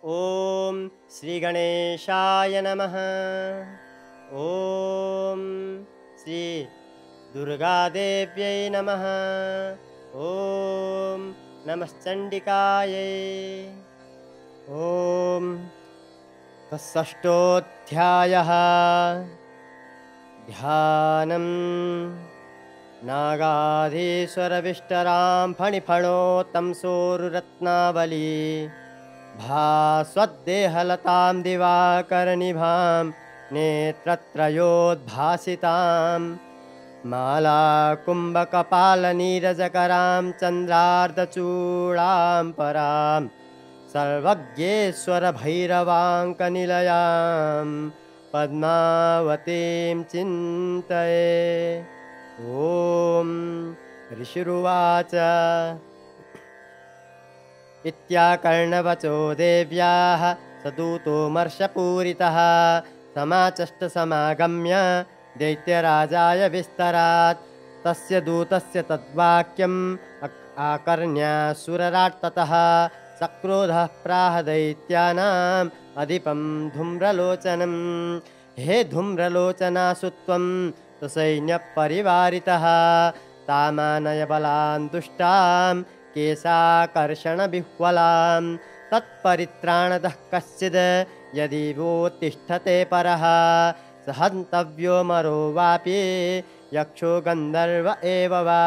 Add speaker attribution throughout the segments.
Speaker 1: ॐ श्रीगणेशाय नमः। ॐ श्री दुर्गादेव्यै नमः। ॐ नमश्चण्डिकायै। ॐ तत्षष्ठोऽध्यायः। ध्यानं नागाधीश्वरविष्टरां फणिफणोत्तं सोरुरत्नावली भास्वद्देहलतां दिवाकरनिभां नेत्रत्रयोद्भासितां मालाकुम्भकपालनीरजकरां चन्द्रार्धचूडां परां सर्वज्ञेश्वरभैरवाङ्कनिलयां पद्मावतीं चिन्तये। ॐ ऋषिरुवाच इत्याकर्णवचो देव्याः स दूतोऽमर्षपूरितः समाचष्टसमागम्य दैत्यराजाय विस्तरात्। तस्य दूतस्य तद्वाक्यम् आकर्ण्यासुरराट्ततः सक्रोधः प्राह दैत्यानाम् अधिपं धूम्रलोचनं। हे धूम्रलोचनासु त्वं ससैन्यपरिवारितः तामानय बलान् दुष्टां केशाकर्षणविह्वलां तत्परित्राणतः कश्चिद् यदि वोत्तिष्ठते परः स हन्तव्यो मरो वापि यक्षो गन्धर्व एव वा।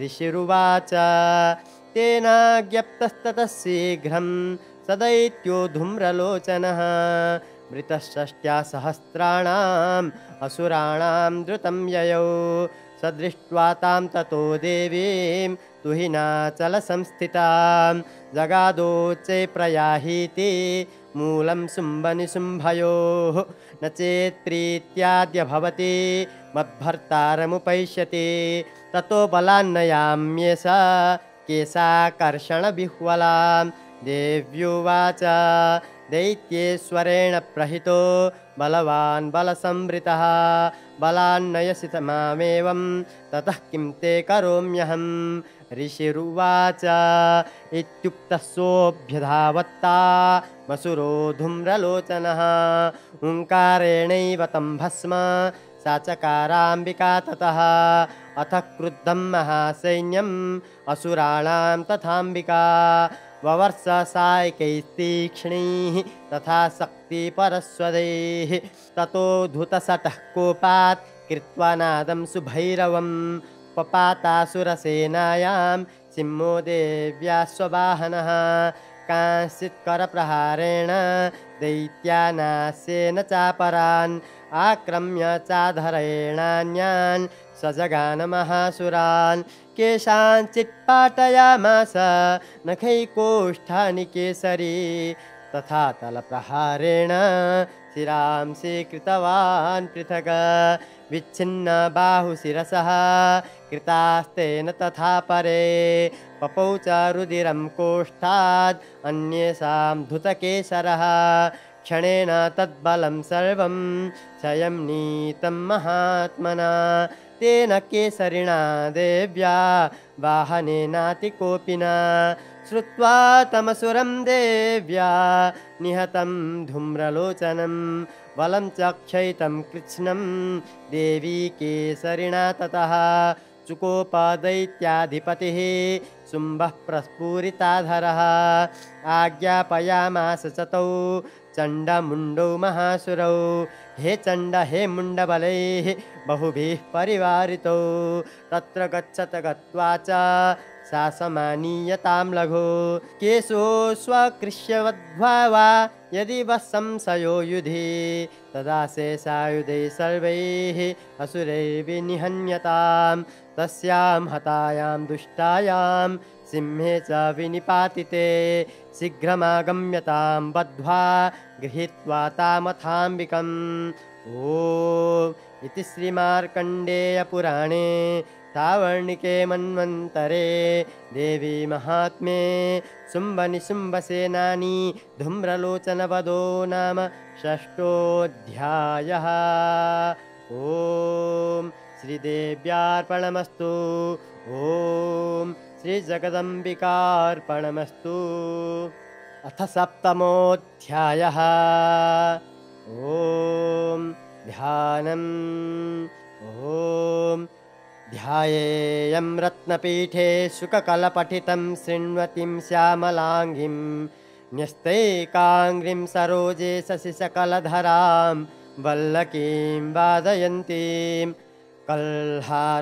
Speaker 1: ऋषिरुवाच तेनाज्ञप्तस्ततः शीघ्रं स दैत्यो धूम्रलोचनः मृतषष्ट्या सहस्राणाम् असुराणां द्रुतं ययौ स दृष्ट्वा तां ततो देवीं तुहिनाचलसंस्थितां जगादोच्चै प्रयाहीति मूलं शुम्भनिशुम्भयोः न चेत् प्रीत्याद्य भवति मद्भर्तारमुपैष्यति ततो बलान्नयाम्येष केशाकर्षणविह्वलां। देव्युवाच दैत्येश्वरेण प्रहितो बलवान् बलसंवृतः बलान्नयसि मामेवं ततः किं ते करोम्यहम्। ऋषिरुवाच इत्युक्तः सोऽभ्यधावत्ता मसुरो धूम्रलोचनः ओङ्कारेणैव तं भस्म सा चकाराम्बिका ततः अथ क्रुद्धं महासैन्यम् असुराणां तथाम्बिका ववर्ष सायकैस्तीक्ष्णैः तथा शक्तिपरस्वदैः ततो धुतसटः कोपात् कृत्वा नादं सुभैरवं पपातासुरसेनायां सिंहो देव्या स्ववाहनः कांश्चित् करप्रहारेण दैत्यानास्येन चापरान् आक्रम्य चाधरेणान्यान् सजगान महासुरान् केषाञ्चित् पाटयामास नखैकोष्ठानि केसरी तथा तलप्रहारेण शिरांसि कृतवान् पृथक् विच्छिन्न बाहुशिरसः कृतास्तेन तथा परे पपौ च रुधिरं कोष्ठाद् अन्येषां धुतकेसरः क्षणेन तद्बलं सर्वं क्षयं नीतं महात्मना तेन केसरिणा देव्या वाहनेनातिकोपिना श्रुत्वा तमसुरं देव्या निहतं धूम्रलोचनं बलं चक्षयितं कृत्स्नं देवी केसरिणा ततः चुकोपदैत्याधिपतिः शुम्भः प्रस्फुरिताधरः आज्ञापयामास च तौ चण्डमुण्डौ महासुरौ हे चण्ड हे मुण्डबलैः बहुभिः परिवारितौ तत्र गच्छत गत्वा च सा समानीयतां लघु केशो स्वकृष्यवद्वा वा यदि वः संशयो युधि तदा शेषायुधैः सर्वैः असुरैर्विनिहन्यतां तस्यां हतायां दुष्टायां सिंहे च विनिपातिते शीघ्रमागम्यतां बद्ध्वा गृहीत्वा तामथाम्बिकम्। ॐ इति श्रीमार्कण्डेयपुराणे सावर्णिके मन्वन्तरे देवी महात्म्ये शुम्भनिशुम्भसेनानी धूम्रलोचनवधो नाम षष्ठोऽध्यायः। ॐ श्रीदेव्यार्पणमस्तु। ॐ श्रीजगदम्बिकार्पणमस्तु। अथ सप्तमोऽध्यायः। ॐ ध्यानम्। ॐ ध्यायेयं रत्नपीठे शुककलपठितं शृण्वतीं श्यामलाङ्गीं न्यस्तैकाङ्ग्रीं सरोजे शशिशकलधरां वल्लकीं वादयन्तीं कल्हारबद्धमालां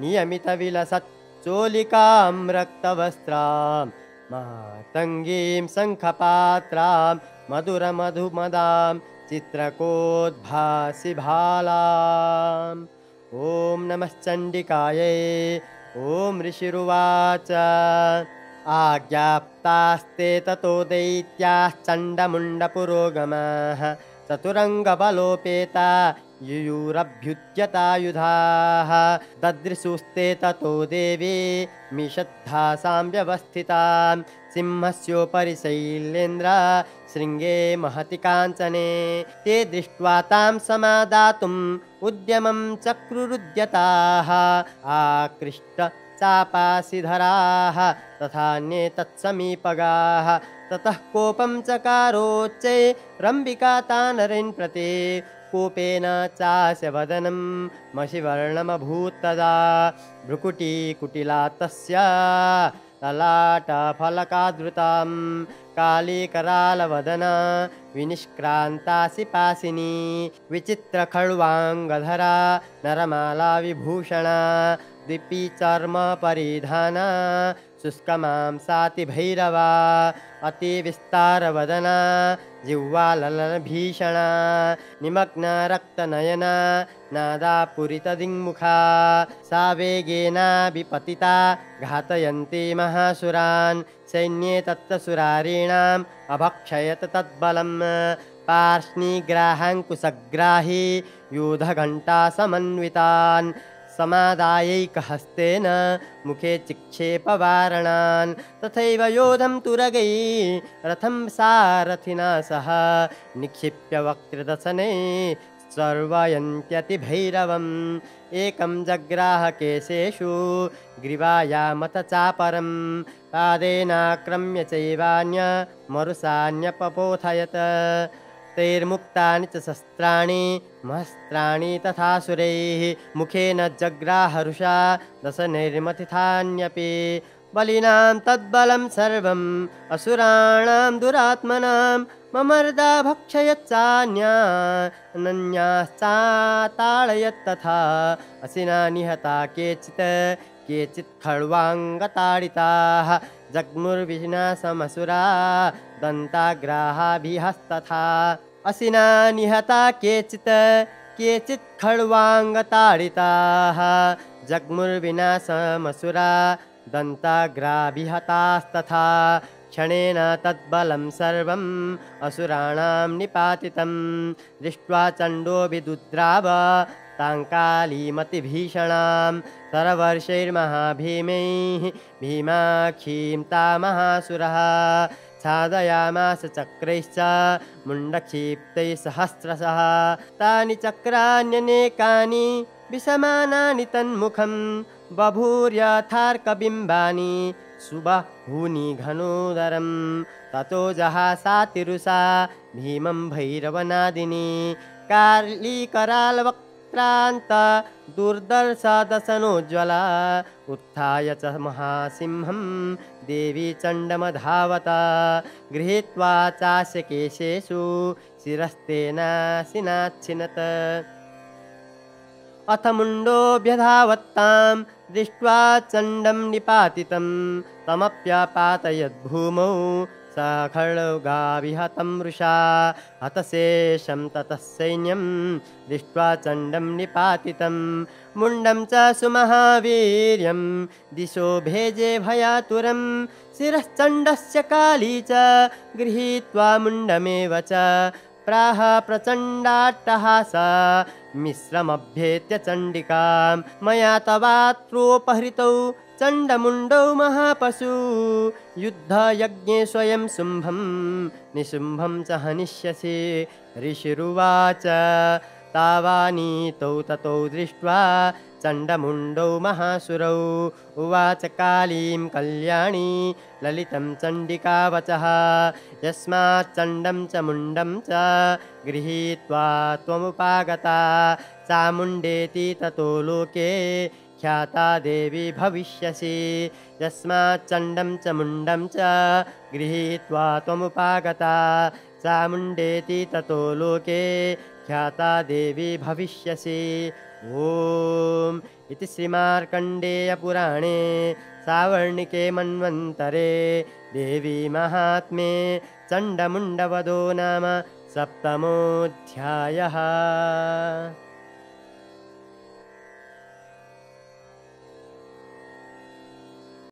Speaker 1: नियमितविलसच्चोलिकां रक्तवस्त्रां मातङ्गीं शङ्खपात्रां मधुरमधुमदां चित्रकोद्भासिभालाम्। ॐ नमश्चण्डिकायै। ॐ ऋषिरुवाच आज्ञाप्तास्ते ततो दैत्याश्चण्डमुण्डपुरोगमाः चतुरङ्गबलोपेता युयुरभ्युद्यतायुधाः ददृशुस्ते ततो देवी मिषद्धासां व्यवस्थितां सिंहस्योपरि शैलेन्द्र शृङ्गे महति काञ्चने ते दृष्ट्वा तां समादातुम् उद्यमं चक्रुरुद्यताः आकृष्ट चापासिधराः तथान्ये तत्समीपगाः ततः कोपं चकारोच्चैरम्बिका तानरेन् प्रति कोपेन चास्य वदनं मषिवर्णमभूत्तदा भ्रुकुटीकुटिला तस्य ललाटफलकादृतां कालीकरालवदना विनिष्क्रान्तासि पासिनी विचित्रखड्वाङ्गधरा नरमाला विभूषणा द्विपीचर्मपरिधाना शुष्कमांसाति भैरवा अतिविस्तारवदना जिह्वाललनभीषणा निमग्नरक्तनयना नादापुरितदिङ्मुखा सा वेगेना विपतिता घातयन्ती महासुरान् सैन्ये तत्सुरारीणाम् अभक्षयत तद्बलं पार्ष्णिग्राहाङ्कुशग्राही यूधघण्टा समन्वितान् समादायैकहस्तेन मुखे चिक्षेपवारणान् तथैव योधं तुरगै रथं सारथिना सह निक्षिप्य वक्त्रदशने सर्वयन्त्यतिभैरवम् एकं जग्राह केशेषु ग्रीवायामथ चापरं पादेनाक्रम्य चैवान्यमरुसान्यपपोथयत् तैर्मुक्तानि च शस्त्राणि महस्त्राणि तथासुरैः मुखेन जग्राहरुषा दशनैर्मथितान्यपि बलिनां तद्बलं सर्वम् असुराणां दुरात्मनां ममर्दा भक्षयच्चान्यानन्याश्चाताडयत्तथा असिना निहता केचित् खड्वाङ्गताडिताः जग्मुर्विनाशमसुरा दन्ताग्राहाभिहस्तथा असिना निहता केचित् खड्वाङ्गताडिताः जग्मुर्विनाशमसुरा दन्ताग्राभिहतास्तथा क्षणेन तद्बलं सर्वम् असुराणां निपातितं दृष्ट्वा चण्डोऽभिदुद्राव ताङ्कालीमतिभीषणां सरवर्षैर्महाभीमैः भीमाक्षीं तामहासुरः छादयामास चक्रैश्च मुण्डक्षिप्तैः सहस्रशः तानि चक्राण्यनेकानि विषमानानि तन्मुखं बभूर्यथार्कबिम्बानि सुबाहूनि घनोदरं ततो जहासातिरुषा भीमं भैरवनादिनी कालीकरालवक्त्रान्त दुर्दर्शदशनोज्ज्वला उत्थाय च महासिंहं देवी चण्डमधावता गृहीत्वा चास्य केशेषु शिरस्तेनासिनाच्छिनत् अथ मुण्डोऽभ्यधावत्तां दृष्ट्वा चण्डं निपातितं तमप्यपातयद्भूमौ स खड्गाभिहतं वृषा हतशेषं ततः सैन्यं दृष्ट्वा चण्डं निपातितं मुण्डं च सुमहावीर्यं दिशो भेजे भयातुरं शिरश्चण्डस्य काली च गृहीत्वा मुण्डमेव च प्राह प्रचण्डाट्टहासा मिश्रमभ्येत्य चण्डिकां मया तवात्रोपहृतौ चण्डमुण्डौ महापशु युद्धयज्ञे स्वयं शुम्भं निशुम्भं च हनिष्यसि ऋषिरुवाच तावानीतौ ततो दृष्ट्वा चण्डमुण्डौ महासुरौ उवाच कालीं कल्याणी ललितं चण्डिकावचः यस्मात् चण्डं च मुण्डं च गृहीत्वा त्वमुपागता चामुण्डेति ततो लोके ख्याता देवी भविष्यसि यस्मात् चण्डं च मुण्डं च गृहीत्वा त्वमुपागता चामुण्डेति ततो लोके ख्याता देवी भविष्यसि ॐ इति श्रीमार्कण्डेयपुराणे सावर्णिके मन्वन्तरे देवी महात्म्ये चण्डमुण्डवधो नाम सप्तमोऽध्यायः।